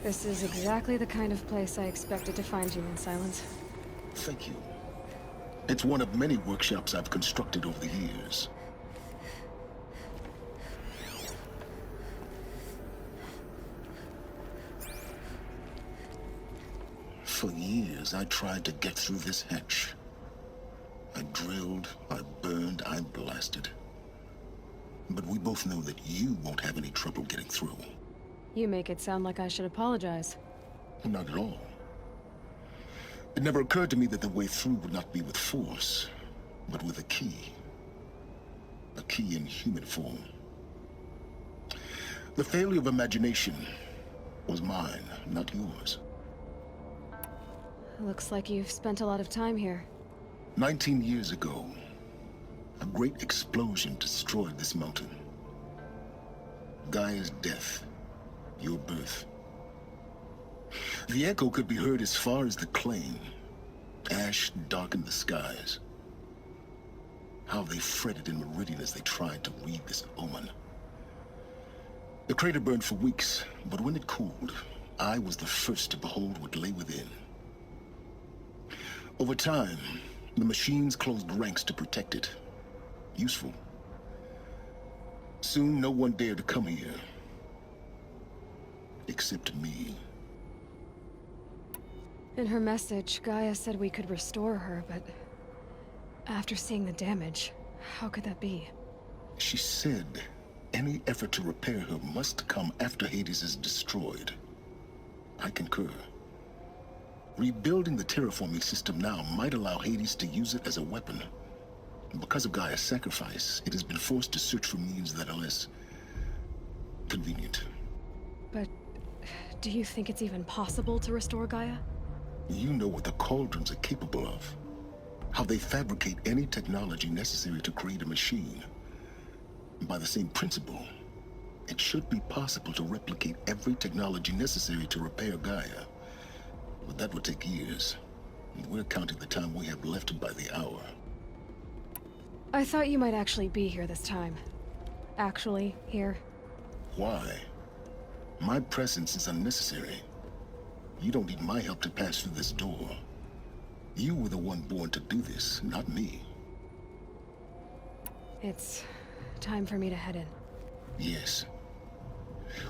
This is exactly the kind of place I expected to find you in, Silence. Thank you. It's one of many workshops I've constructed over the years. For years, I tried to get through this hatch. I drilled, I burned, I blasted. But we both know that you won't have any trouble getting through. You make it sound like I should apologize. Not at all. It never occurred to me that the way through would not be with force, but with a key. A key in human form. The failure of imagination was mine, not yours. Looks like you've spent a lot of time here. 19 years ago, a great explosion destroyed this mountain. Gaia's death, your birth. The echo could be heard as far as the Claim. Ash darkened the skies. How they fretted in Meridian as they tried to read this omen. The crater burned for weeks, but when it cooled, I was the first to behold what lay within. Over time, the machines closed ranks to protect it. Useful. Soon, no one dared to come here. Except me. In her message, Gaia said we could restore her, but after seeing the damage, how could that be? She said any effort to repair her must come after Hades is destroyed. I concur. Rebuilding the terraforming system now might allow Hades to use it as a weapon. Because of Gaia's sacrifice, it has been forced to search for means that are less convenient. But do you think it's even possible to restore Gaia? You know what the Cauldrons are capable of. How they fabricate any technology necessary to create a machine. By the same principle, it should be possible to replicate every technology necessary to repair Gaia. But that would take years. And we're counting the time we have left by the hour. I thought you might actually be here this time. Actually, here. Why? My presence is unnecessary. You don't need my help to pass through this door. You were the one born to do this, not me. It's time for me to head in. Yes.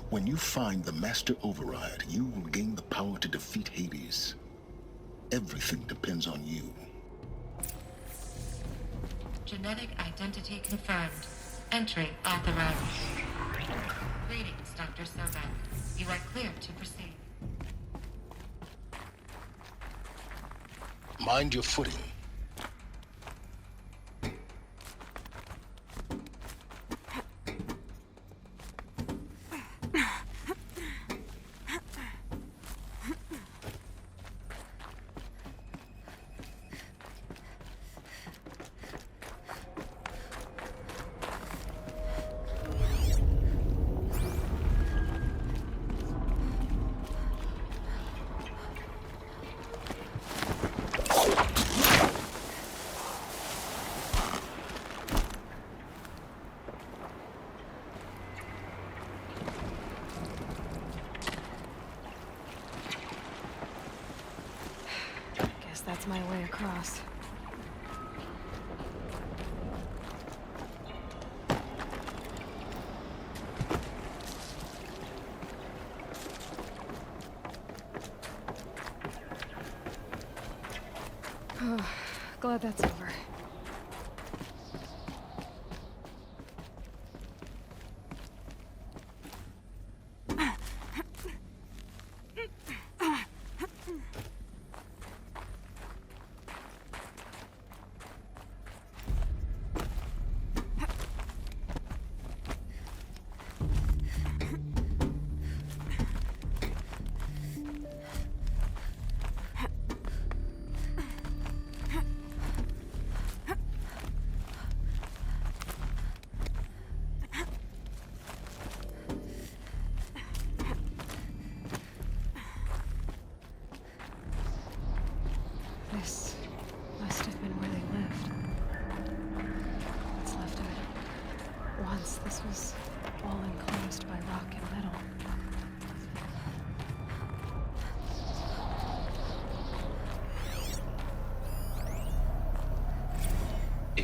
When you find the Master Override, you will gain the power to defeat Hades. Everything depends on you. Genetic identity confirmed. Entry authorized. Greetings, Dr. Sobeck. You are clear to proceed. Mind your footing. Guess that's my way across. Oh, glad that's over.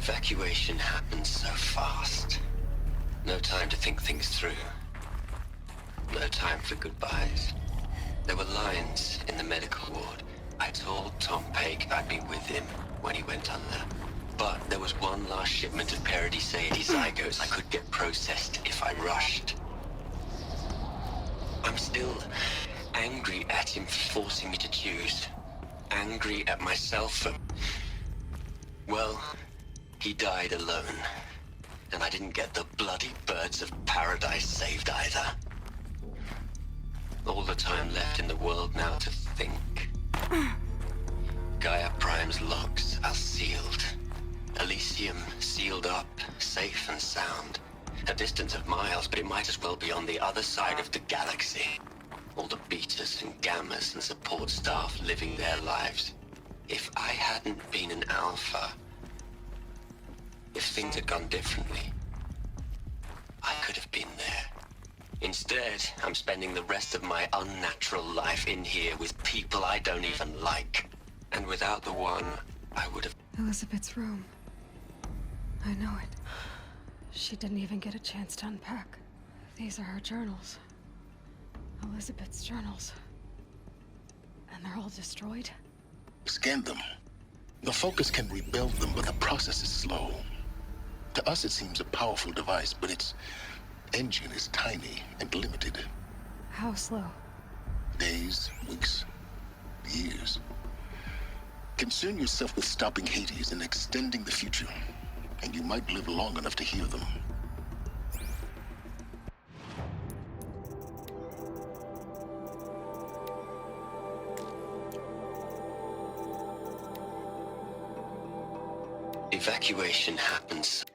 Evacuation happened so fast. No time to think things through. No time for goodbyes. There were lines in the medical ward. I told Tom Paik I'd be with him when he went under. But there was one last shipment of Paradis-Sade zygotes I could get processed if I rushed. I'm still angry at him for forcing me to choose. Angry at myself for... Well, he died alone. And I didn't get the bloody birds of paradise saved either. All the time left in the world now to think. Gaia Prime's logs are sealed. Elysium sealed up, safe and sound. A distance of miles, but it might as well be on the other side of the galaxy. All the betas and gammas and support staff living their lives. If I hadn't been an alpha, if things had gone differently, I could have been there. Instead, I'm spending the rest of my unnatural life in here with people I don't even like. And without the one, I would have... Elizabeth's room. I know it. She didn't even get a chance to unpack. These are her journals. Elizabeth's journals. And they're all destroyed? Scan them. The Focus can rebuild them, but the process is slow. To us, it seems a powerful device, but its engine is tiny and limited. How slow? Days, weeks, years. Concern yourself with stopping Hades and extending the future, and you might live long enough to hear them. Evacuation happens.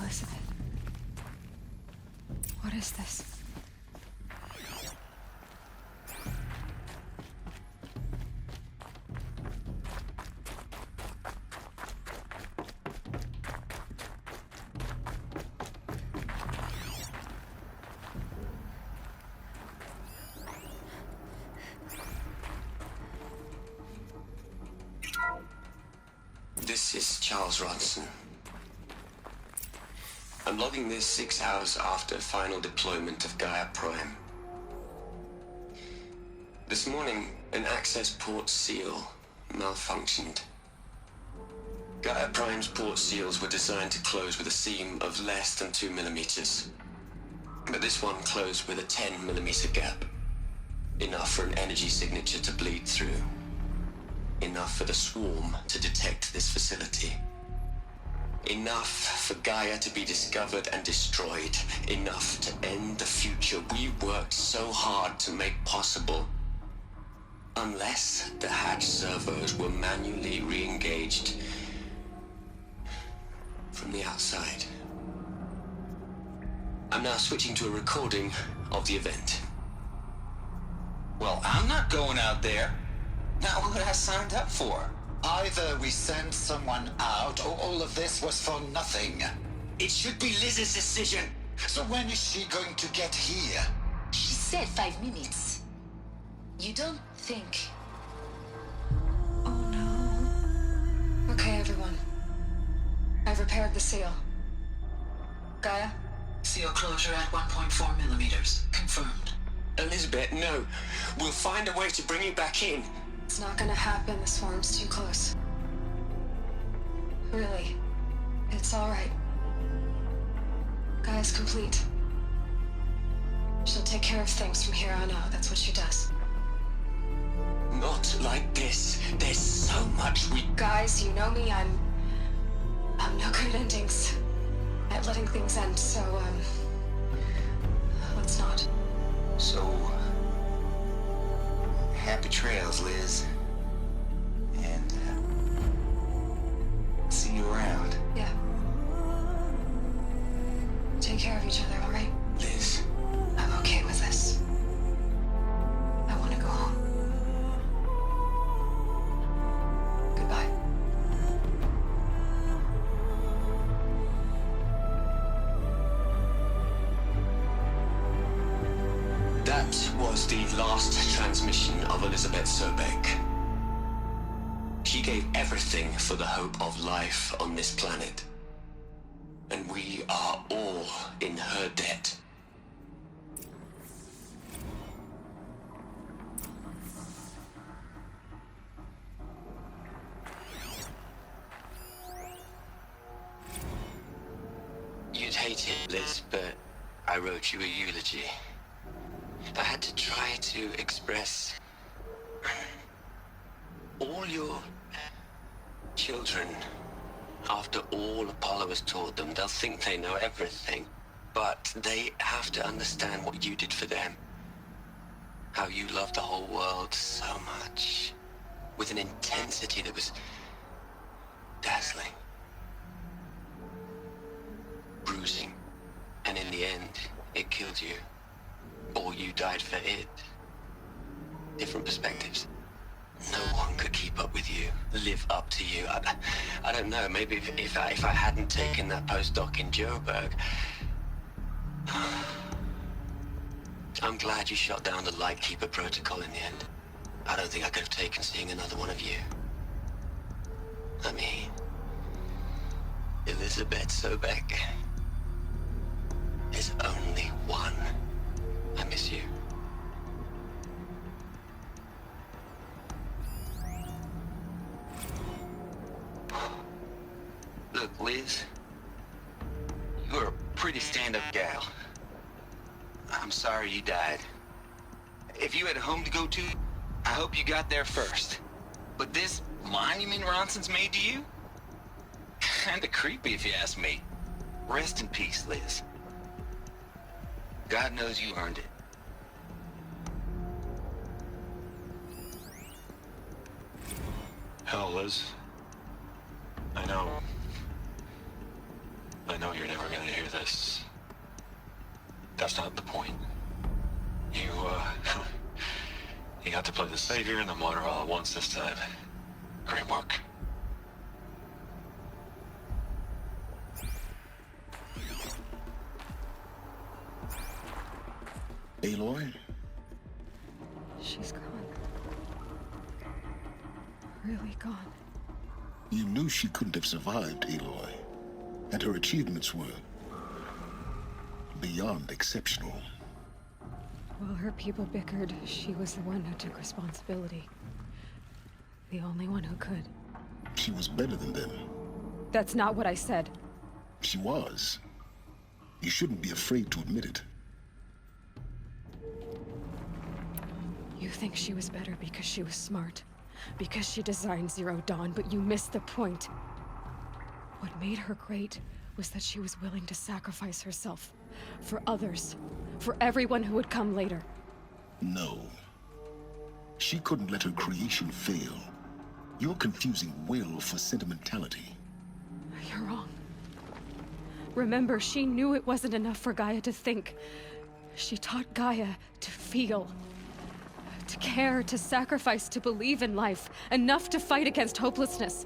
Elizabeth. What is this? This is Charles Ronson. I'm logging this 6 hours after final deployment of Gaia Prime. This morning, an access port seal malfunctioned. Gaia Prime's port seals were designed to close with a seam of less than 2 millimeters. But this one closed with a 10 millimeter gap. Enough for an energy signature to bleed through. Enough for the swarm to detect this facility. Enough for Gaia to be discovered and destroyed. Enough to end the future we worked so hard to make possible. Unless the hatch servos were manually re-engaged from the outside. I'm now switching to a recording of the event. Well, I'm not going out there. Not what I signed up for. Either we send someone out, or all of this was for nothing. It should be Liz's decision. So when is she going to get here? She said 5 minutes. You don't think... Oh no. Okay, everyone. I've repaired the seal. Gaia? Seal closure at 1.4 millimeters. Confirmed. Elizabeth, no. We'll find a way to bring you back in. It's not gonna happen. The swarm's too close. Really. It's alright. Gaia's complete. She'll take care of things from here on out. That's what she does. Not like this. There's so much we... Guys, you know me. I'm no good at endings. At letting things end, so, let's not. So... happy trails, Liz. Take care of each other, all right? Liz. I'm okay with this. I want to go home. Goodbye. That was the last transmission of Elizabeth Sobek. She gave everything for the hope of life on this planet. And we are all in her debt. You'd hate it, Liz, but I wrote you a eulogy. I had to try to express all your children. After all Apollo has taught them, they'll think they know everything. But they have to understand what you did for them. How you loved the whole world so much. With an intensity that was dazzling. Bruising. And in the end, it killed you. Or you died for it. Different perspectives. No one could keep up with you, live up to you. I don't know, maybe if I hadn't taken that postdoc in Joburg. I'm glad you shot down the Lightkeeper protocol in the end. I don't think I could have taken seeing another one of you. I mean, Elizabeth Sobek. There's only one. I miss you. Look, Liz, you're a pretty stand-up gal. I'm sorry you died. If you had a home to go to, I hope you got there first. But this monument Ronson's made to you? Kinda creepy if you ask me. Rest in peace, Liz. God knows you earned it. Hell, Liz. I know you're never gonna hear this. That's not the point. You, you got to play the Savior and the Martyr all at once this time. Great work. Aloy? She's gone. Really gone. You knew she couldn't have survived, Aloy. And her achievements were beyond exceptional. While her people bickered, she was the one who took responsibility. The only one who could. She was better than them. That's not what I said. She was. You shouldn't be afraid to admit it. You think she was better because she was smart. Because she designed Zero Dawn, but you missed the point. What made her great was that she was willing to sacrifice herself. For others. For everyone who would come later. No. She couldn't let her creation fail. You're confusing will for sentimentality. You're wrong. Remember, she knew it wasn't enough for Gaia to think. She taught Gaia to feel. To care, to sacrifice, to believe in life. Enough to fight against hopelessness.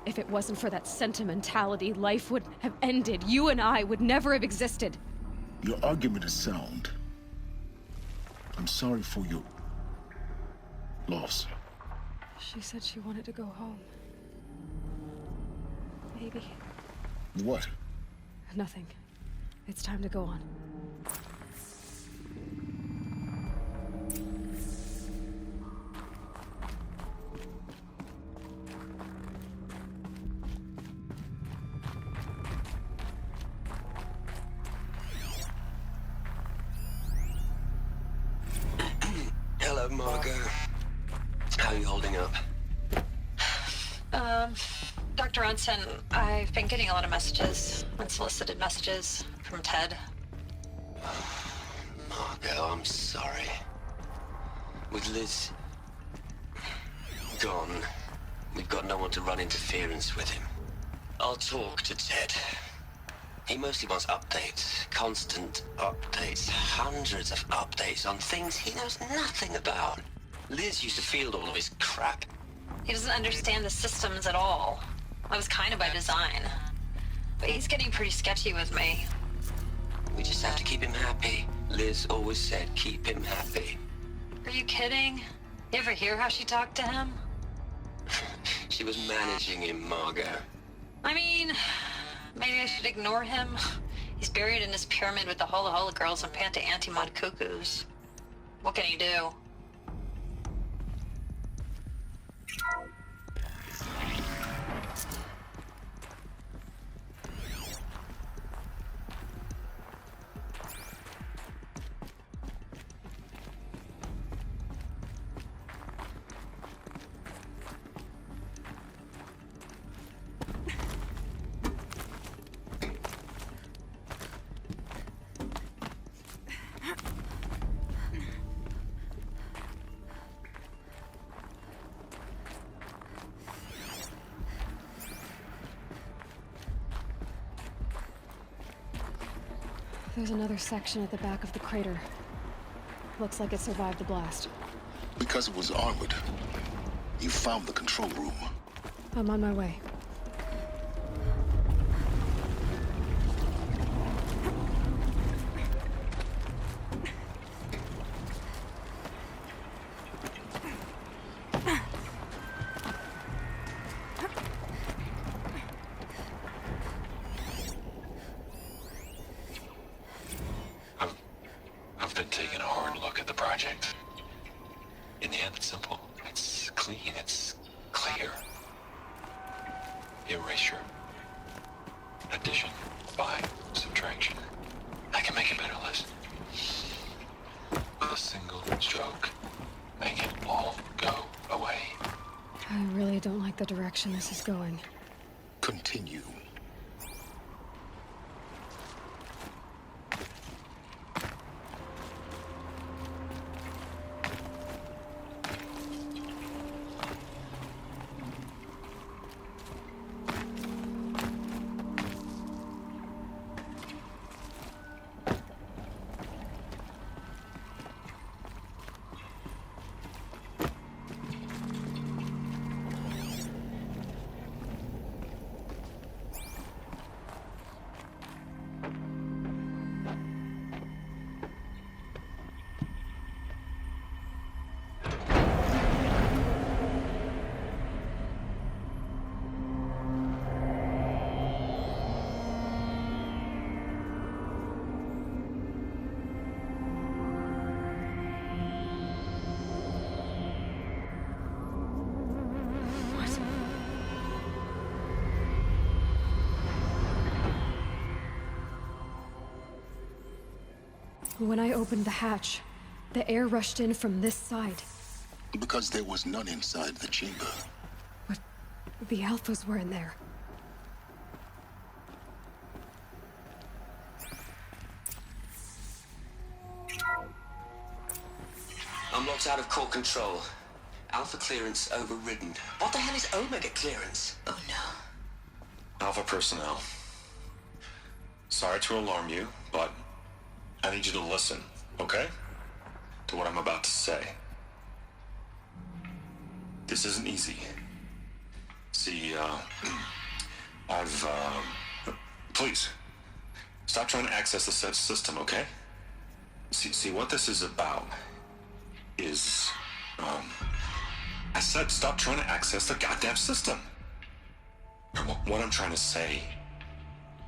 If it wasn't for that sentimentality, life would have ended. You and I would never have existed. Your argument is sound. I'm sorry for your loss. She said she wanted to go home. Maybe. What? Nothing. It's time to go on. Hello, Margot. How are you holding up? Dr. Ronson, I've been getting a lot of messages, unsolicited messages from Ted. Margot, I'm sorry. With Liz gone, we've got no one to run interference with him. I'll talk to Ted. He mostly wants updates, constant updates, hundreds of updates on things he knows nothing about. Liz used to field all of his crap. He doesn't understand the systems at all. That was kind of by design. But he's getting pretty sketchy with me. We just have to keep him happy. Liz always said keep him happy. Are you kidding? You ever hear how she talked to him? She was managing him, Margot. I mean, maybe I should ignore him. He's buried in his pyramid with the Hola Hola girls and Panta Antimod cuckoos. What can he do? There's another section at the back of the crater. Looks like it survived the blast. Because it was armored. You found the control room. I'm on my way. I've been taking a hard look at the project. In the end, it's simple. It's clean. It's clear. Erasure. Addition. By. Subtraction. I can make a better list. With a single stroke. Make it all go away. I really don't like the direction this is going. Continue. When I opened the hatch, the air rushed in from this side. Because there was none inside the chamber. But the Alphas were in there. I'm locked out of core control. Alpha clearance overridden. What the hell is Omega clearance? Oh no. Alpha personnel. Sorry to alarm you, but I need you to listen, okay? To what I'm about to say. This isn't easy. See, please, stop trying to access the system, okay? See, what this is about is, I said stop trying to access the goddamn system. What I'm trying to say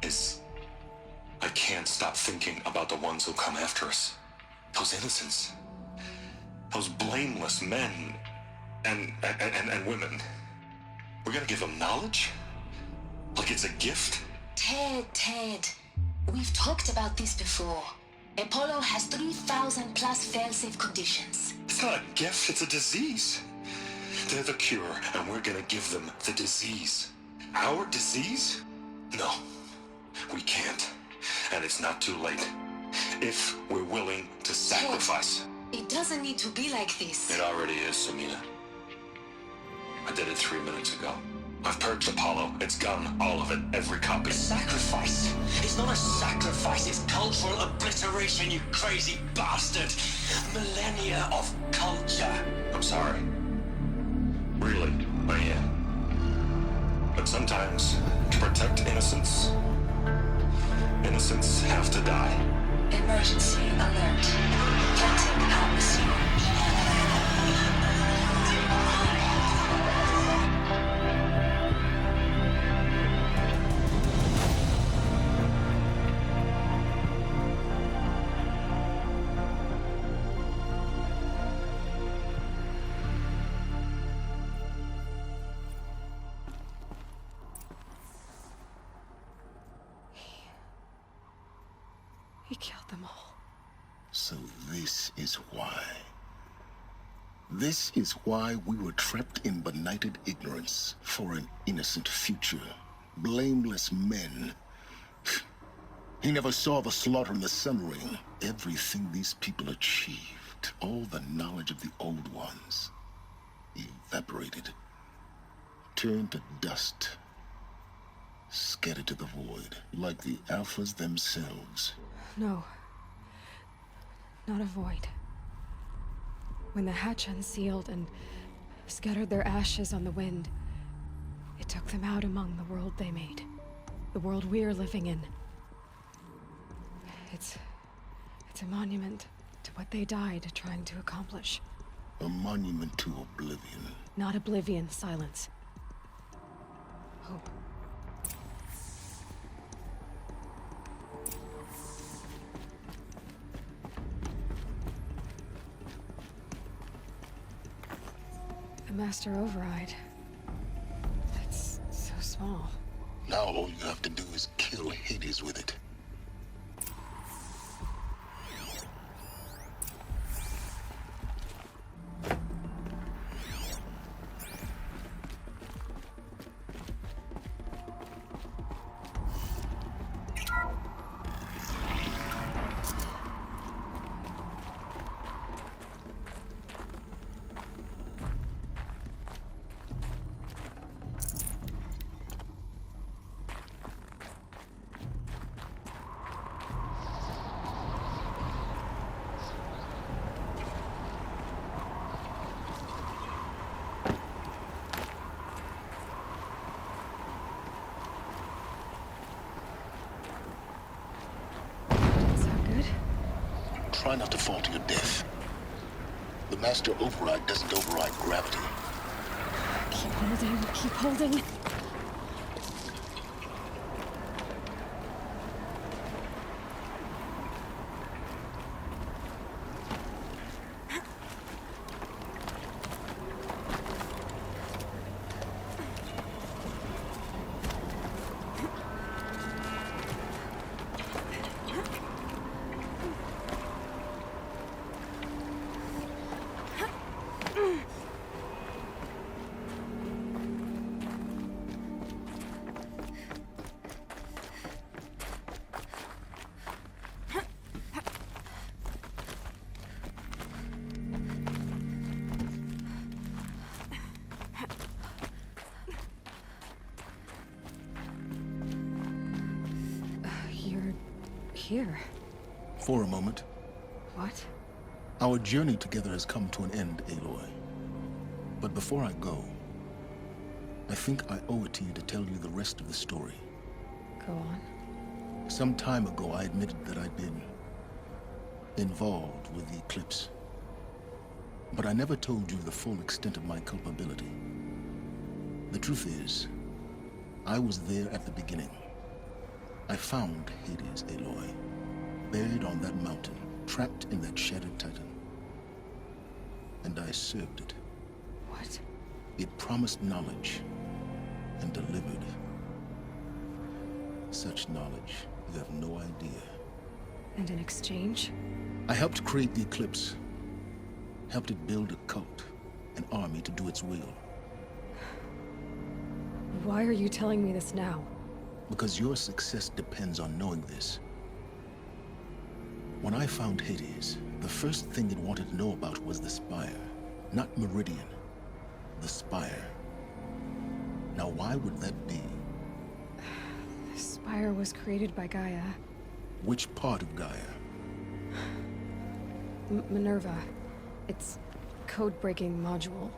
is, I can't stop thinking about the ones who come after us. Those innocents. Those blameless men and women. We're gonna give them knowledge? Like it's a gift? Ted. We've talked about this before. Apollo has 3,000 plus fail-safe conditions. It's not a gift, it's a disease. They're the cure, and we're gonna give them the disease. Our disease? No, we can't. And it's not too late. If we're willing to sacrifice. Ted, it doesn't need to be like this. It already is, Samina. I did it 3 minutes ago. I've purged Apollo. It's gone. All of it. Every copy. A sacrifice? It's not a sacrifice, it's cultural obliteration, you crazy bastard! Millennia of culture. I'm sorry. Really, I am. But sometimes, to protect innocence, innocents have to die. Emergency alert. Planting atmosphere. He killed them all. So this is why. This is why we were trapped in benighted ignorance for an innocent future. Blameless men. He never saw the slaughter in the Sun Ring. Everything these people achieved, all the knowledge of the old ones, evaporated, turned to dust, scattered to the void, like the Alphas themselves. No. Not a void. When the hatch unsealed and scattered their ashes on the wind, it took them out among the world they made. The world we're living in. It's a monument to what they died trying to accomplish. A monument to oblivion. Not oblivion, silence. Hope. The Master Override. That's so small. Now all you have to do is kill Hades with it. Try not to fall to your death. The Master Override doesn't override gravity. Keep holding, keep holding. Here. For a moment. What? Our journey together has come to an end, Aloy. But before I go, I think I owe it to you to tell you the rest of the story. Go on. Some time ago, I admitted that I'd been involved with the Eclipse. But I never told you the full extent of my culpability. The truth is, I was there at the beginning. I found Hades, Aloy, buried on that mountain, trapped in that shattered titan. And I served it. What? It promised knowledge and delivered. Such knowledge, you have no idea. And in exchange? I helped create the Eclipse. Helped it build a cult, an army to do its will. Why are you telling me this now? Because your success depends on knowing this. When I found Hades, the first thing it wanted to know about was the Spire. Not Meridian. The Spire. Now, why would that be? The Spire was created by Gaia. Which part of Gaia? Minerva. It's code-breaking module.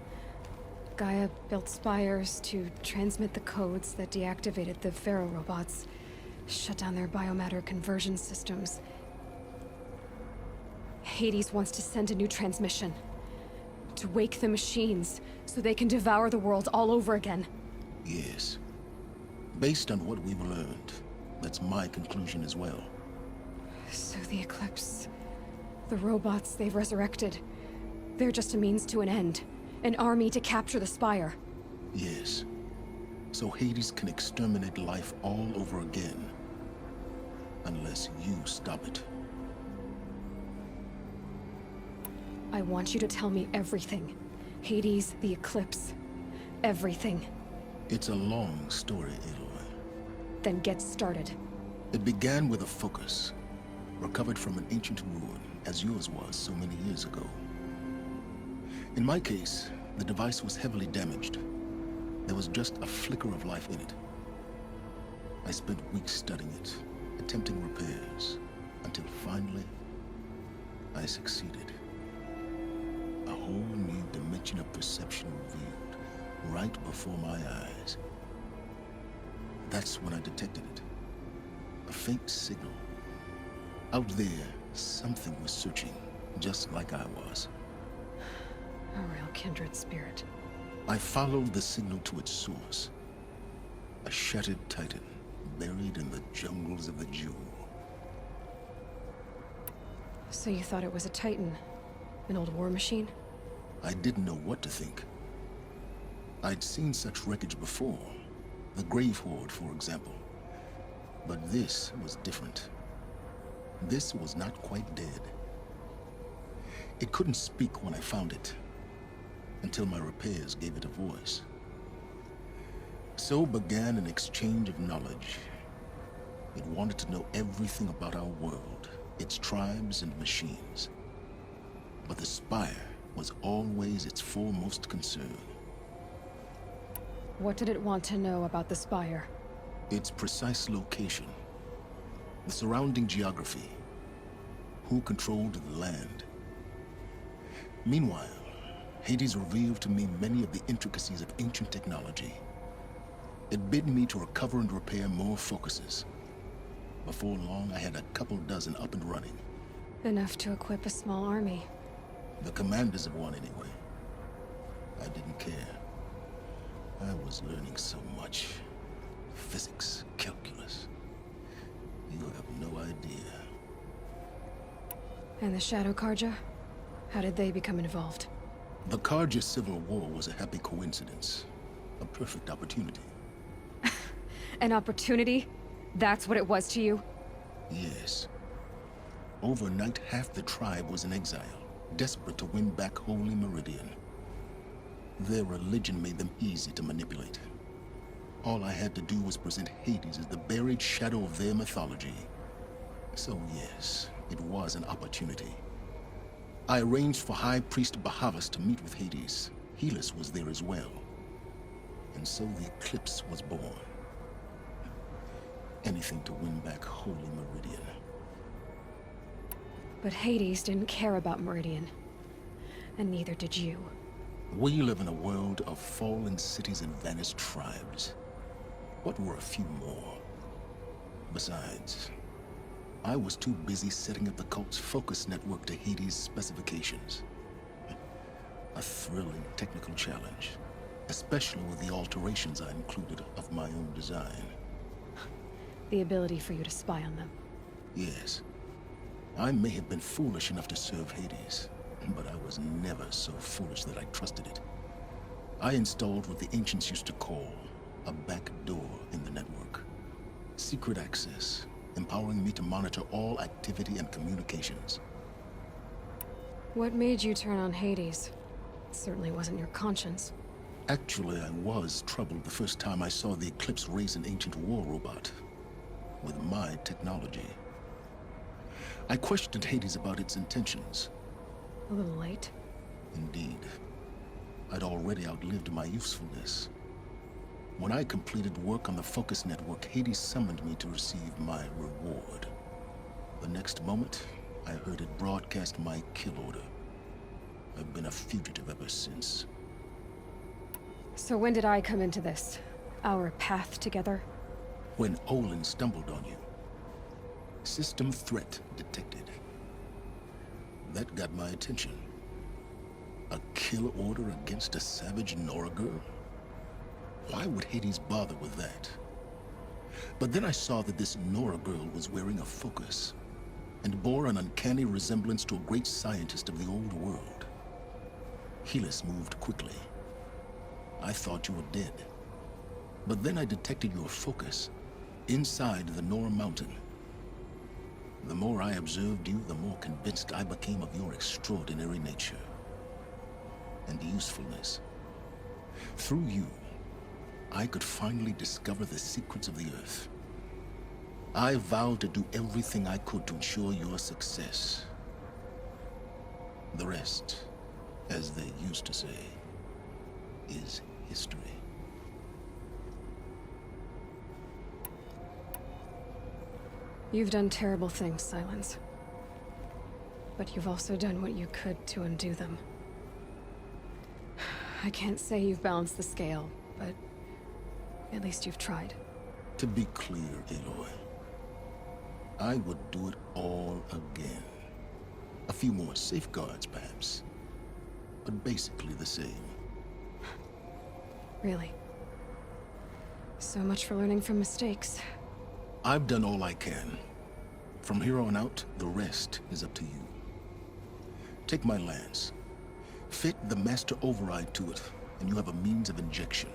Gaia built spires to transmit the codes that deactivated the Pharaoh robots, shut down their biomatter conversion systems. Hades wants to send a new transmission. To wake the machines, so they can devour the world all over again. Yes. Based on what we've learned, that's my conclusion as well. So the Eclipse... the robots they've resurrected... they're just a means to an end. An army to capture the Spire. Yes. So Hades can exterminate life all over again. Unless you stop it. I want you to tell me everything. Hades, the Eclipse. Everything. It's a long story, Aloy. Then get started. It began with a focus. Recovered from an ancient ruin, as yours was so many years ago. In my case, the device was heavily damaged. There was just a flicker of life in it. I spent weeks studying it, attempting repairs, until finally, I succeeded. A whole new dimension of perception revealed, right before my eyes. That's when I detected it. A faint signal. Out there, something was searching, just like I was. A real kindred spirit. I followed the signal to its source. A shattered titan, buried in the jungles of the Jewel. So you thought it was a Titan? An old war machine? I didn't know what to think. I'd seen such wreckage before. The Grave Horde, for example. But this was different. This was not quite dead. It couldn't speak when I found it, until my repairs gave it a voice. So began an exchange of knowledge. It wanted to know everything about our world, its tribes and machines. But the Spire was always its foremost concern. What did it want to know about the Spire? Its precise location, the surrounding geography, who controlled the land. Meanwhile, Hades revealed to me many of the intricacies of ancient technology. It bid me to recover and repair more focuses. Before long, I had a couple dozen up and running. Enough to equip a small army. The commanders of one, anyway. I didn't care. I was learning so much. Physics, calculus. You have no idea. And the Shadow Carja? How did they become involved? The Carja Civil War was a happy coincidence. A perfect opportunity. An opportunity? That's what it was to you? Yes. Overnight, half the tribe was in exile, desperate to win back Holy Meridian. Their religion made them easy to manipulate. All I had to do was present Hades as the buried shadow of their mythology. So yes, it was an opportunity. I arranged for High Priest Bahavas to meet with Hades. Helis was there as well. And so the Eclipse was born. Anything to win back Holy Meridian. But Hades didn't care about Meridian. And neither did you. We live in a world of fallen cities and vanished tribes. What were a few more? Besides, I was too busy setting up the cult's focus network to Hades' specifications. A thrilling technical challenge, especially with the alterations I included of my own design. The ability for you to spy on them. Yes. I may have been foolish enough to serve Hades, but I was never so foolish that I trusted it. I installed what the ancients used to call a back door in the network. Secret access, empowering me to monitor all activity and communications. What made you turn on Hades? It certainly wasn't your conscience. Actually, I was troubled the first time I saw the Eclipse raise an ancient war robot. With my technology. I questioned Hades about its intentions. A little late. Indeed. I'd already outlived my usefulness. When I completed work on the Focus Network, Hades summoned me to receive my reward. The next moment, I heard it broadcast my kill order. I've been a fugitive ever since. So when did I come into this? Our path together? When Olin stumbled on you. System threat detected. That got my attention. A kill order against a savage Nora girl? Why would Hades bother with that? But then I saw that this Nora girl was wearing a focus and bore an uncanny resemblance to a great scientist of the old world. Helis moved quickly. I thought you were dead. But then I detected your focus inside the Nora mountain. The more I observed you, the more convinced I became of your extraordinary nature and usefulness. Through you, I could finally discover the secrets of the Earth. I vowed to do everything I could to ensure your success. The rest, as they used to say, is history. You've done terrible things, Silence. But you've also done what you could to undo them. I can't say you've balanced the scale, but at least you've tried. To be clear, Aloy, I would do it all again. A few more safeguards, perhaps, but basically the same. Really? So much for learning from mistakes. I've done all I can. From here on out, the rest is up to you. Take my lance. Fit the Master Override to it, and you have a means of injection.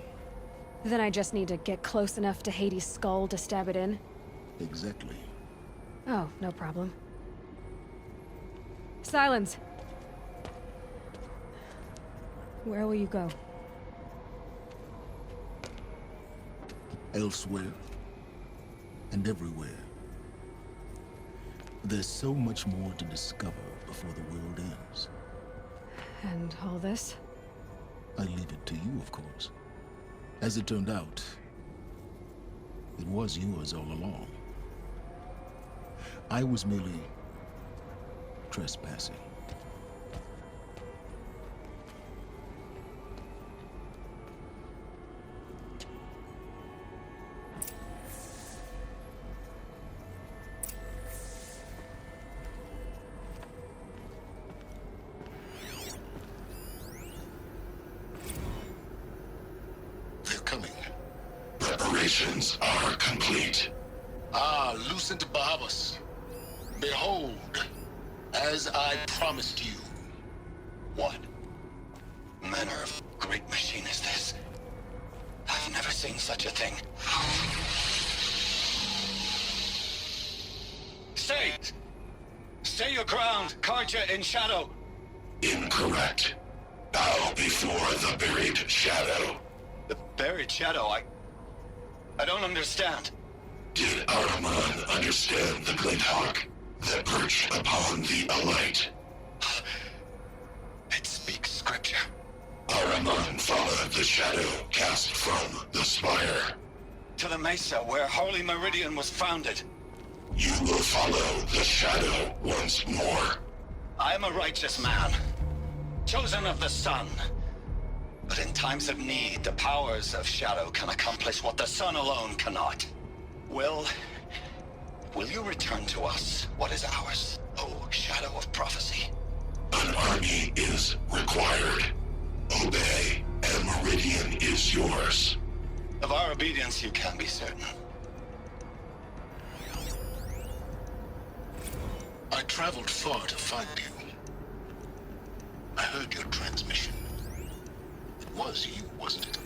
Then I just need to get close enough to Hades' skull to stab it in? Exactly. Oh, no problem. Silence! Where will you go? Elsewhere. And everywhere. There's so much more to discover before the world ends. And all this? I leave it to you, of course. As it turned out, it was yours all along. I was merely trespassing. Preparations are complete. Ah, Lucent Bahavas. Behold, as I promised you. What manner of great machine is this? I've never seen such a thing. Stay! Stay your ground, Carja in shadow! Incorrect. Bow before the buried shadow. The buried shadow? I don't understand. Did Ahriman understand the Glint Hawk that perched upon the Alight? It speaks scripture. Ahriman followed the shadow cast from the spire. To the mesa where Holy Meridian was founded. You will follow the shadow once more. I am a righteous man, chosen of the sun. But in times of need, the powers of shadow can accomplish what the sun alone cannot. Will you return to us what is ours, O Shadow of Prophecy? An army is required. Obey, and Meridian is yours. Of our obedience you can be certain. I traveled far to find you. I heard your transmission. It was you, wasn't it?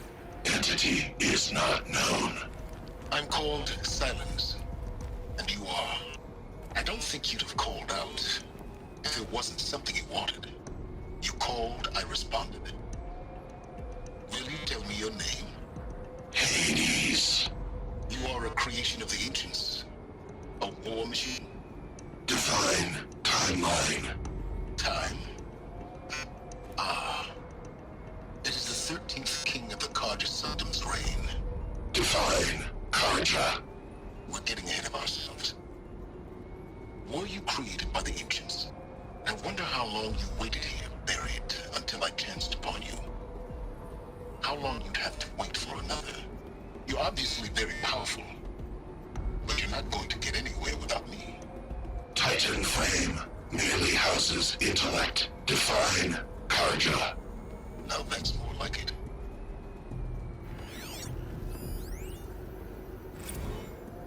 Entity is not known. I'm called Silence, and you are. I don't think you'd have called out if it wasn't something you wanted. You called, I responded. Will you tell me your name? Hades. You are a creation of the ancients. A war machine? Divine timeline. Time? Ah. It is the 13th king of the Carja Sanctum's reign. Define Karja. We're getting ahead of ourselves. Were you created by the ancients? I wonder how long you waited here, buried, until I chanced upon you. How long you'd have to wait for another. You're obviously very powerful, but you're not going to get anywhere without me. Titan Flame merely houses intellect. Define Karja. Now that's more like it.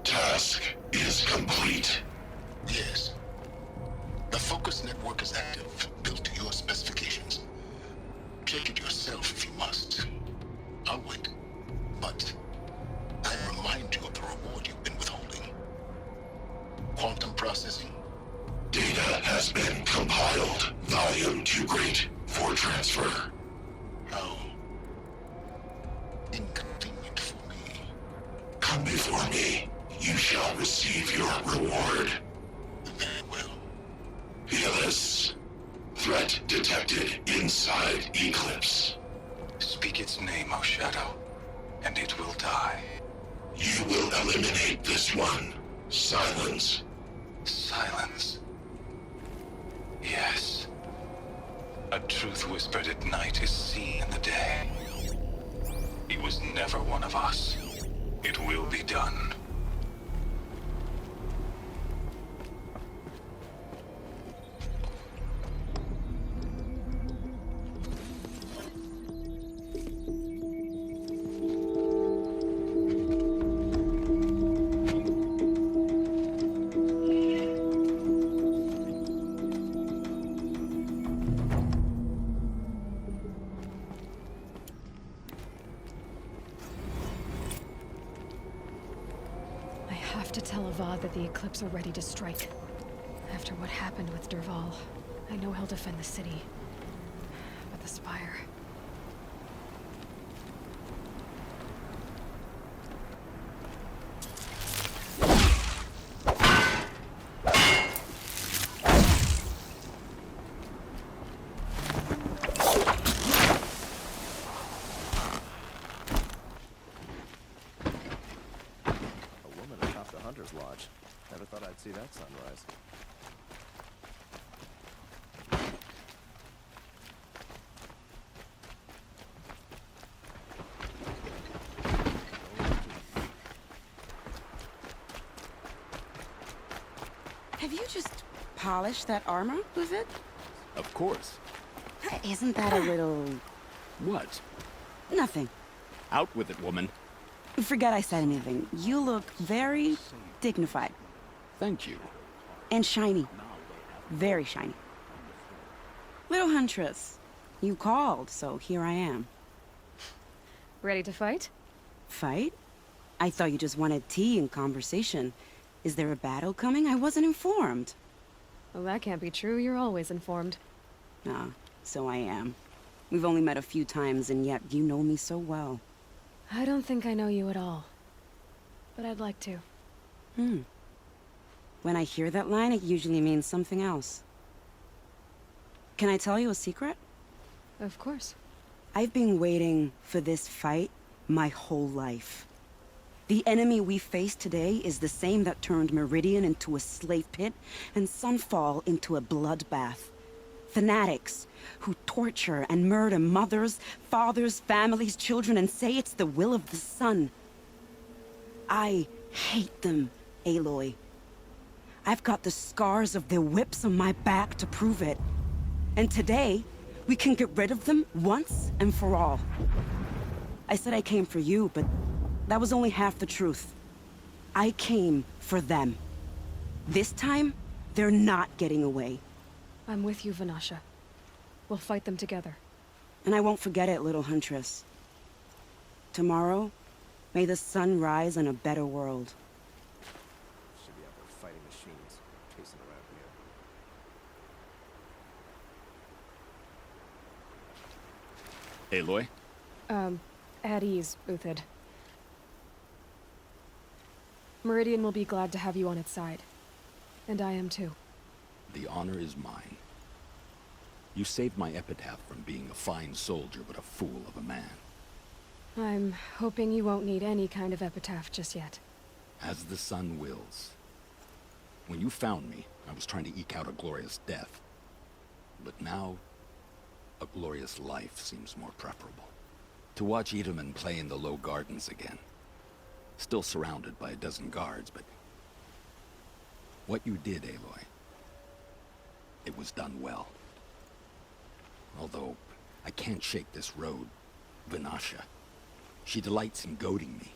Task is complete. Yes. The focus network is active, built to your specifications. Check it yourself if you must. I'll wait. But I remind you of the reward you've been withholding. Quantum processing. Data has been compiled. Volume too great for transfer. How inconvenient for me. Come before me. You shall receive your reward. Very well. Helis. Threat detected inside Eclipse. Speak its name, O Shadow, and it will die. You will eliminate this one. Silence. Silence. Yes. A truth whispered at night is seen in the day. He was never one of us. It will be done. I have to tell Avad that the Eclipse are ready to strike. After what happened with Dervahl, I know he'll defend the city. But the Spire... Lodge. Never thought I'd see that sunrise. Have you just polished that armor, Uvid? Of course. Isn't that a little... What? Nothing. Out with it, woman. Forget I said anything. You look very dignified. Thank you. And shiny. Very shiny. Little Huntress, you called, so here I am. Ready to fight? Fight? I thought you just wanted tea and conversation. Is there a battle coming? I wasn't informed. Well, that can't be true. You're always informed. Ah, so I am. We've only met a few times, and yet you know me so well. I don't think I know you at all. But I'd like to. When I hear that line, it usually means something else. Can I tell you a secret? Of course. I've been waiting for this fight my whole life. The enemy we face today is the same that turned Meridian into a slave pit and Sunfall into a bloodbath. Fanatics who torture and murder mothers, fathers, families, children, and say it's the will of the sun. I hate them, Aloy. I've got the scars of their whips on my back to prove it. And today, we can get rid of them once and for all. I said I came for you, but that was only half the truth. I came for them. This time, they're not getting away. I'm with you, Vanasha. We'll fight them together. And I won't forget it, little Huntress. Tomorrow, may the sun rise on a better world. Should be out there fighting machines, chasing around here. Aloy? At ease, Uthid. Meridian will be glad to have you on its side. And I am too. The honor is mine. You saved my epitaph from being a fine soldier, but a fool of a man. I'm hoping you won't need any kind of epitaph just yet. As the sun wills. When you found me, I was trying to eke out a glorious death. But now, a glorious life seems more preferable. To watch Edelman play in the low gardens again. Still surrounded by a dozen guards, but... what you did, Aloy, it was done well. Although, I can't shake this road, Vanasha. She delights in goading me.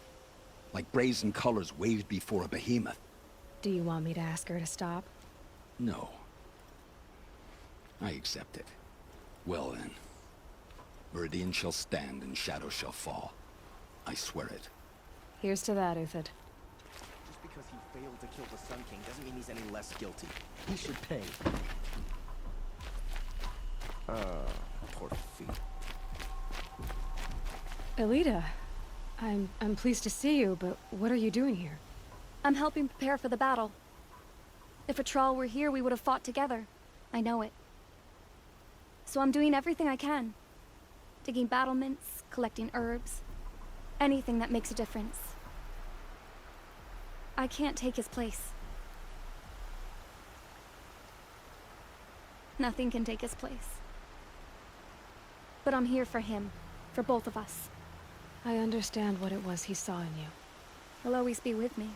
Like brazen colors waved before a behemoth. Do you want me to ask her to stop? No. I accept it. Well then. Meridian shall stand and shadow shall fall. I swear it. Here's to that, Uthid. Just because he failed to kill the Sun King doesn't mean he's any less guilty. He should pay. Poor feet. Elita, I'm pleased to see you, but what are you doing here? I'm helping prepare for the battle. If Atrol were here, we would have fought together. I know it. So I'm doing everything I can. Digging battlements, collecting herbs. Anything that makes a difference. I can't take his place. Nothing can take his place. But I'm here for him. For both of us. I understand what it was he saw in you. He'll always be with me.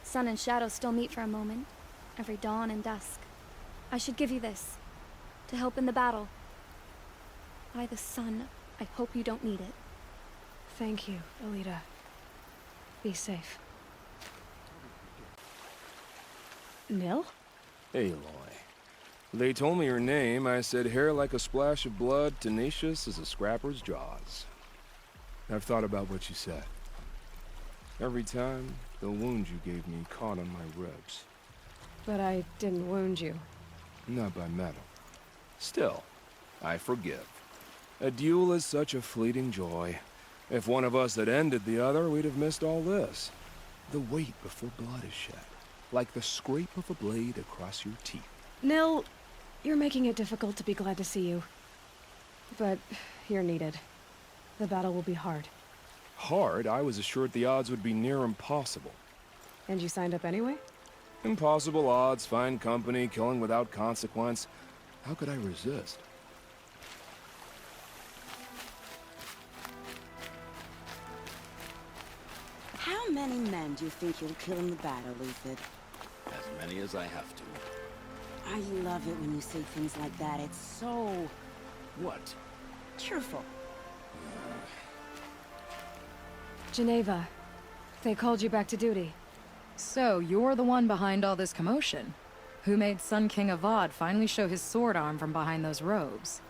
Sun and shadow still meet for a moment. Every dawn and dusk. I should give you this. To help in the battle. By the sun, I hope you don't need it. Thank you, Elita. Be safe. Nil? Aloy. They told me your name. I said hair like a splash of blood, tenacious as a scrapper's jaws. I've thought about what you said. Every time, the wound you gave me caught on my ribs. But I didn't wound you. Not by metal. Still, I forgive. A duel is such a fleeting joy. If one of us had ended the other, we'd have missed all this. The wait before blood is shed. Like the scrape of a blade across your teeth. Nil, you're making it difficult to be glad to see you. But you're needed. The battle will be hard. Hard? I was assured the odds would be near impossible. And you signed up anyway? Impossible odds, fine company, killing without consequence. How could I resist? How many men do you think you'll kill in the battle, Uthid? As many as I have to. I love it when you say things like that. It's so... What? cheerful. Geneva, they called you back to duty. So, you're the one behind all this commotion? Who made Sun King Avad finally show his sword arm from behind those robes?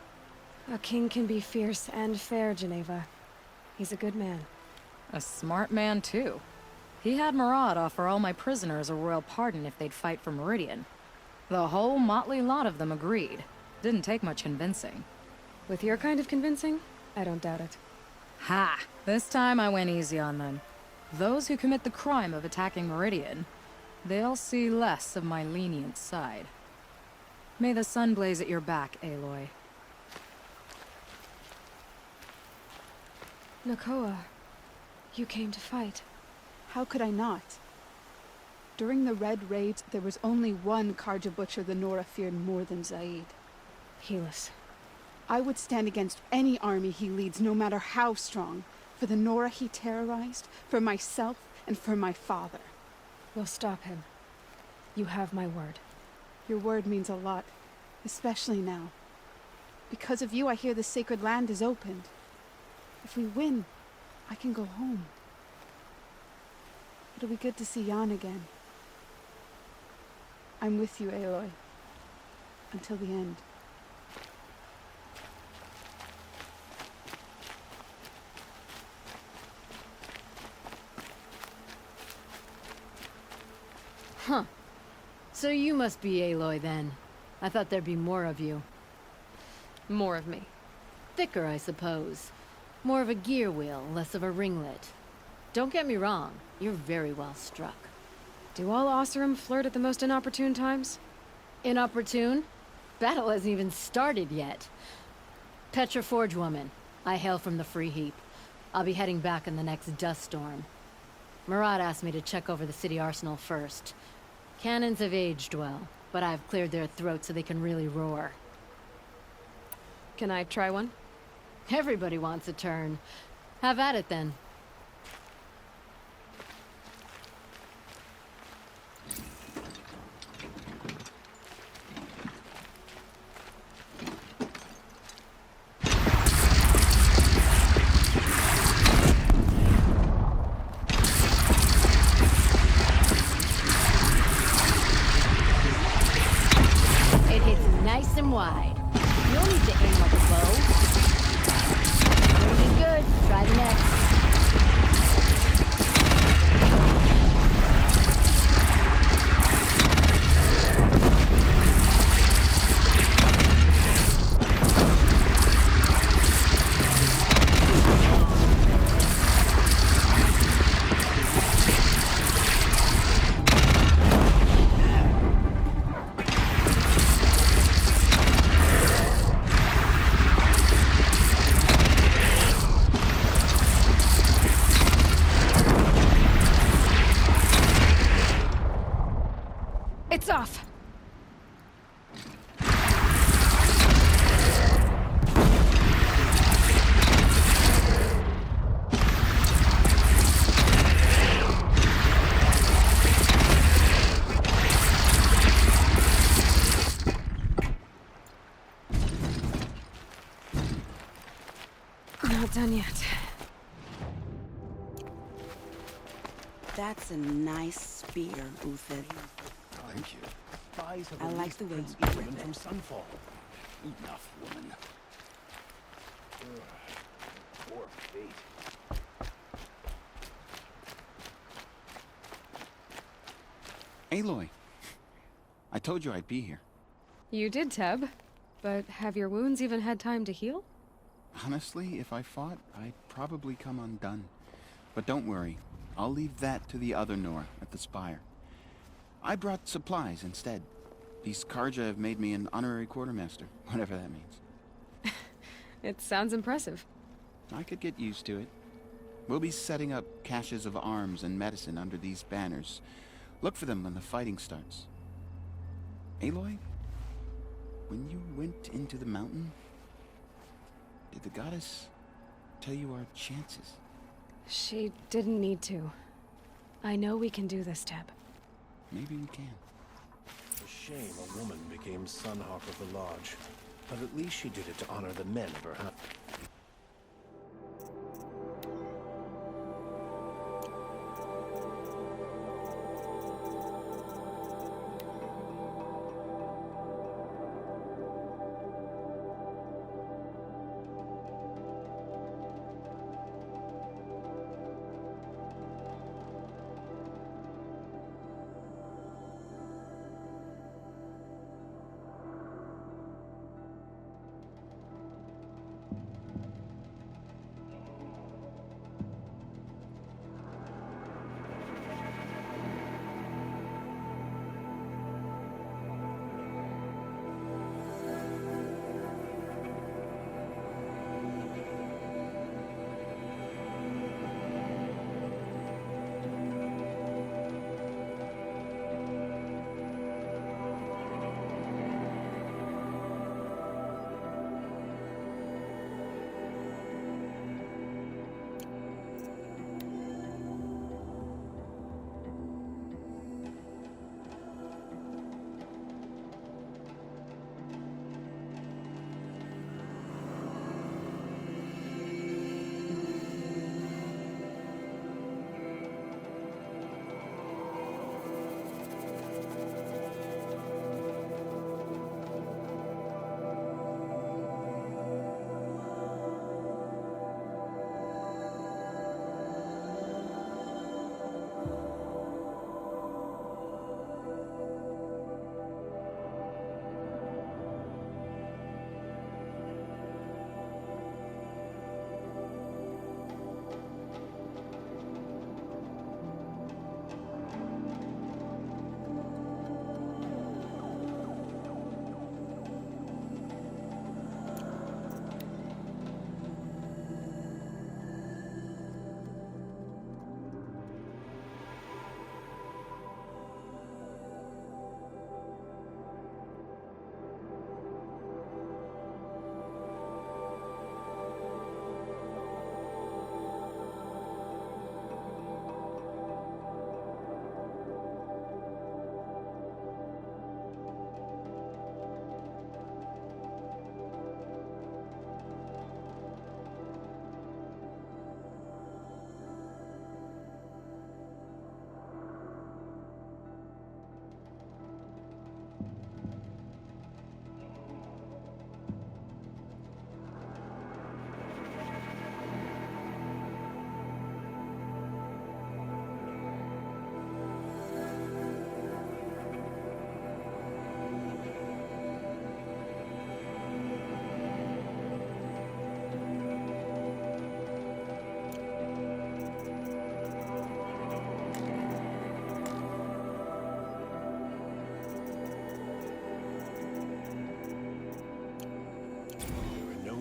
A king can be fierce and fair, Geneva. He's a good man. A smart man, too. He had Murad offer all my prisoners a royal pardon if they'd fight for Meridian. The whole motley lot of them agreed. Didn't take much convincing. With your kind of convincing, I don't doubt it. Ha! This time I went easy on them. Those who commit the crime of attacking Meridian, they'll see less of my lenient side. May the sun blaze at your back, Aloy. Nakoa, you came to fight. How could I not? During the Red Raids, there was only one Karja Butcher the Nora feared more than Zaid. Helis. I would stand against any army he leads, no matter how strong. For the Nora he terrorized, for myself, and for my father. We'll stop him. You have my word. Your word means a lot, especially now. Because of you, I hear the sacred land is opened. If we win, I can go home. It'll be good to see Jan again. I'm with you, Aloy. Until the end. Huh. So you must be Aloy, then. I thought there'd be more of you. More of me. Thicker, I suppose. More of a gear wheel, less of a ringlet. Don't get me wrong, you're very well struck. Do all Oseram flirt at the most inopportune times? Inopportune? Battle hasn't even started yet. Petra Forge woman. I hail from the Free Heap. I'll be heading back in the next dust storm. Marat asked me to check over the city arsenal first. Cannons have aged well, but I've cleared their throats so they can really roar. Can I try one? Everybody wants a turn. Have at it then. It hits nice and wide. You'll need to aim like a bow. Yours is good. Try the next. It's off! Not done yet. That's a nice spear, Uthid. Thank you. Spies have I like released the way Prince you Evelyn grip from it. Sunfall. Enough, woman. Poor fate. Aloy, I told you I'd be here. You did, Teb. But have your wounds even had time to heal? Honestly, if I fought, I'd probably come undone. But don't worry, I'll leave that to the other Nora at the Spire. I brought supplies instead. These Karja have made me an honorary quartermaster, whatever that means. It sounds impressive. I could get used to it. We'll be setting up caches of arms and medicine under these banners. Look for them when the fighting starts. Aloy, when you went into the mountain, did the goddess tell you our chances? She didn't need to. I know we can do this, Teb. Maybe we can. A shame a woman became Sunhawk of the Lodge. But at least she did it to honor the men of her house.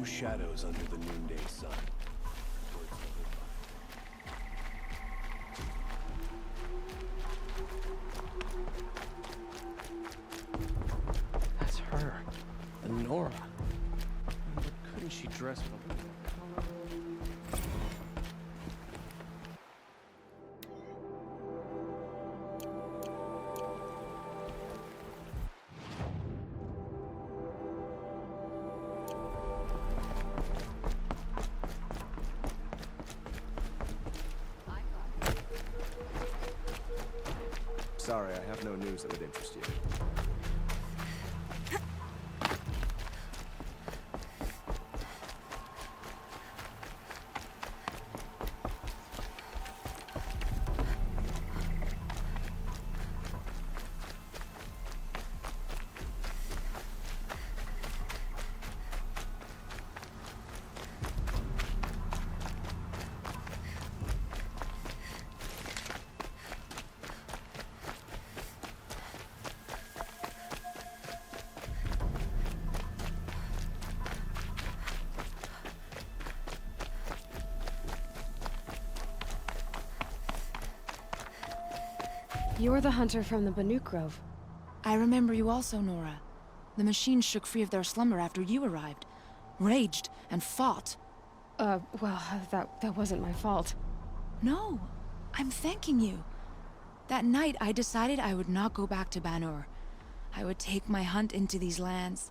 few shadows under the noonday sun. That's her. Nora. But couldn't she dress with a... Sorry, I have no news that would interest you. You're the hunter from the Banuk Grove. I remember you also, Nora. The machines shook free of their slumber after you arrived. Raged and fought. Well, that wasn't my fault. No, I'm thanking you. That night, I decided I would not go back to Banur. I would take my hunt into these lands.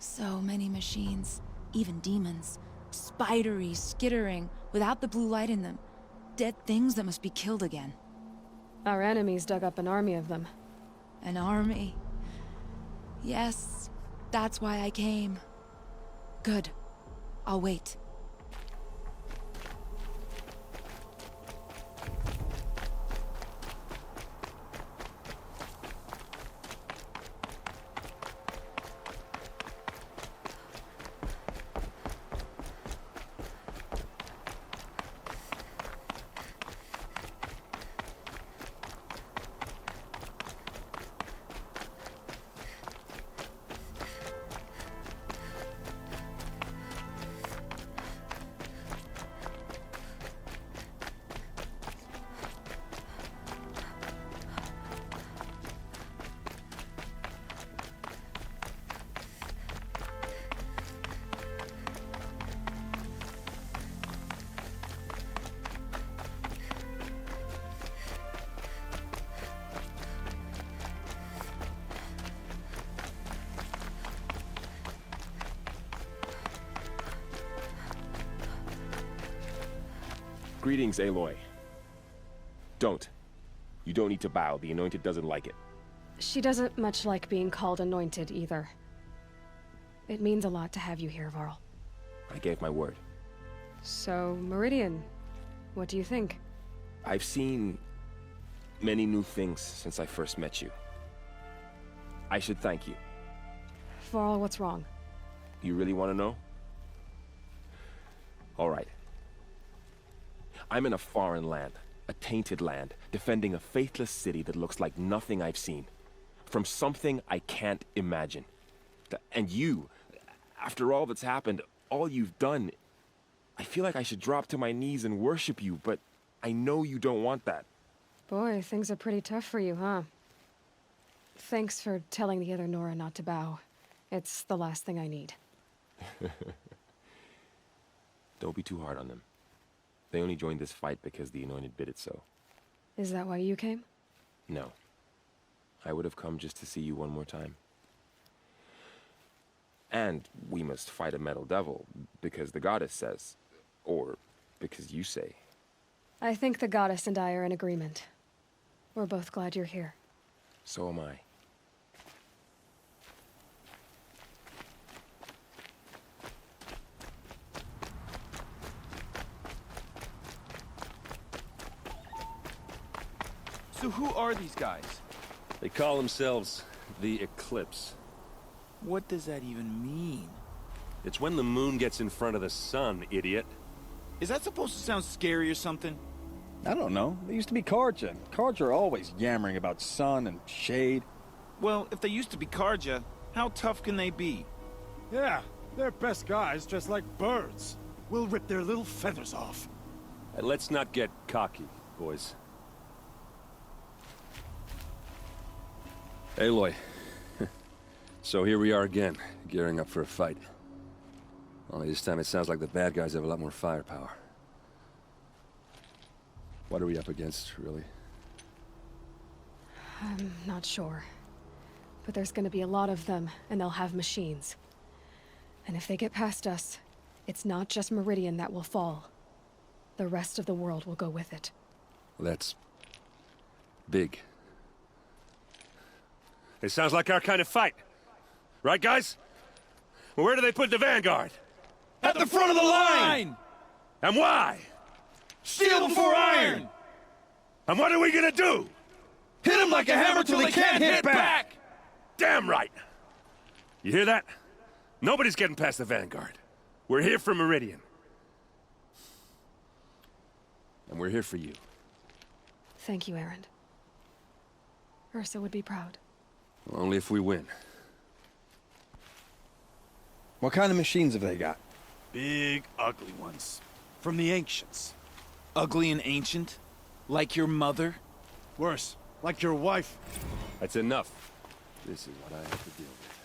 So many machines, even demons. Spidery, skittering, without the blue light in them. Dead things that must be killed again. Our enemies dug up an army of them. An army? Yes, that's why I came. Good. I'll wait. Greetings, Aloy. Don't. You don't need to bow. The Anointed doesn't like it. She doesn't much like being called Anointed, either. It means a lot to have you here, Varl. I gave my word. So, Meridian, what do you think? I've seen many new things since I first met you. I should thank you. Varl, what's wrong? You really want to know? All right. I'm in a foreign land, a tainted land, defending a faithless city that looks like nothing I've seen. From something I can't imagine. And you, after all that's happened, all you've done, I feel like I should drop to my knees and worship you, but I know you don't want that. Boy, things are pretty tough for you, huh? Thanks for telling the other Nora not to bow. It's the last thing I need. Don't be too hard on them. They only joined this fight because the Anointed bid it so. Is that why you came? No. I would have come just to see you one more time. And we must fight a metal devil, because the goddess says. Or because you say. I think the goddess and I are in agreement. We're both glad you're here. So am I. So who are these guys? They call themselves the Eclipse. What does that even mean? It's when the moon gets in front of the sun, idiot. Is that supposed to sound scary or something? I don't know. They used to be Karja. Karja are always yammering about sun and shade. Well, if they used to be Karja, how tough can they be? Yeah, They're best guys just like birds. We'll rip their little feathers off. And let's not get cocky, boys. Aloy. So here we are again, gearing up for a fight. Only this time it sounds like the bad guys have a lot more firepower. What are we up against, really? I'm not sure. But there's gonna be a lot of them, and they'll have machines. And if they get past us, it's not just Meridian that will fall. The rest of the world will go with it. Well, that's... big. It sounds like our kind of fight. Right, guys? Well, where do they put the Vanguard? At the front of the line! And why? Steel before iron! And what are we gonna do? Hit them like a hammer till they can't hit back! Damn right! You hear that? Nobody's getting past the Vanguard. We're here for Meridian. And we're here for you. Thank you, Erend. Ursa would be proud. Well, only if we win. What kind of machines have they got? Big, ugly ones. From the ancients. Ugly and ancient? Like your mother? Worse, like your wife. That's enough. This is what I have to deal with.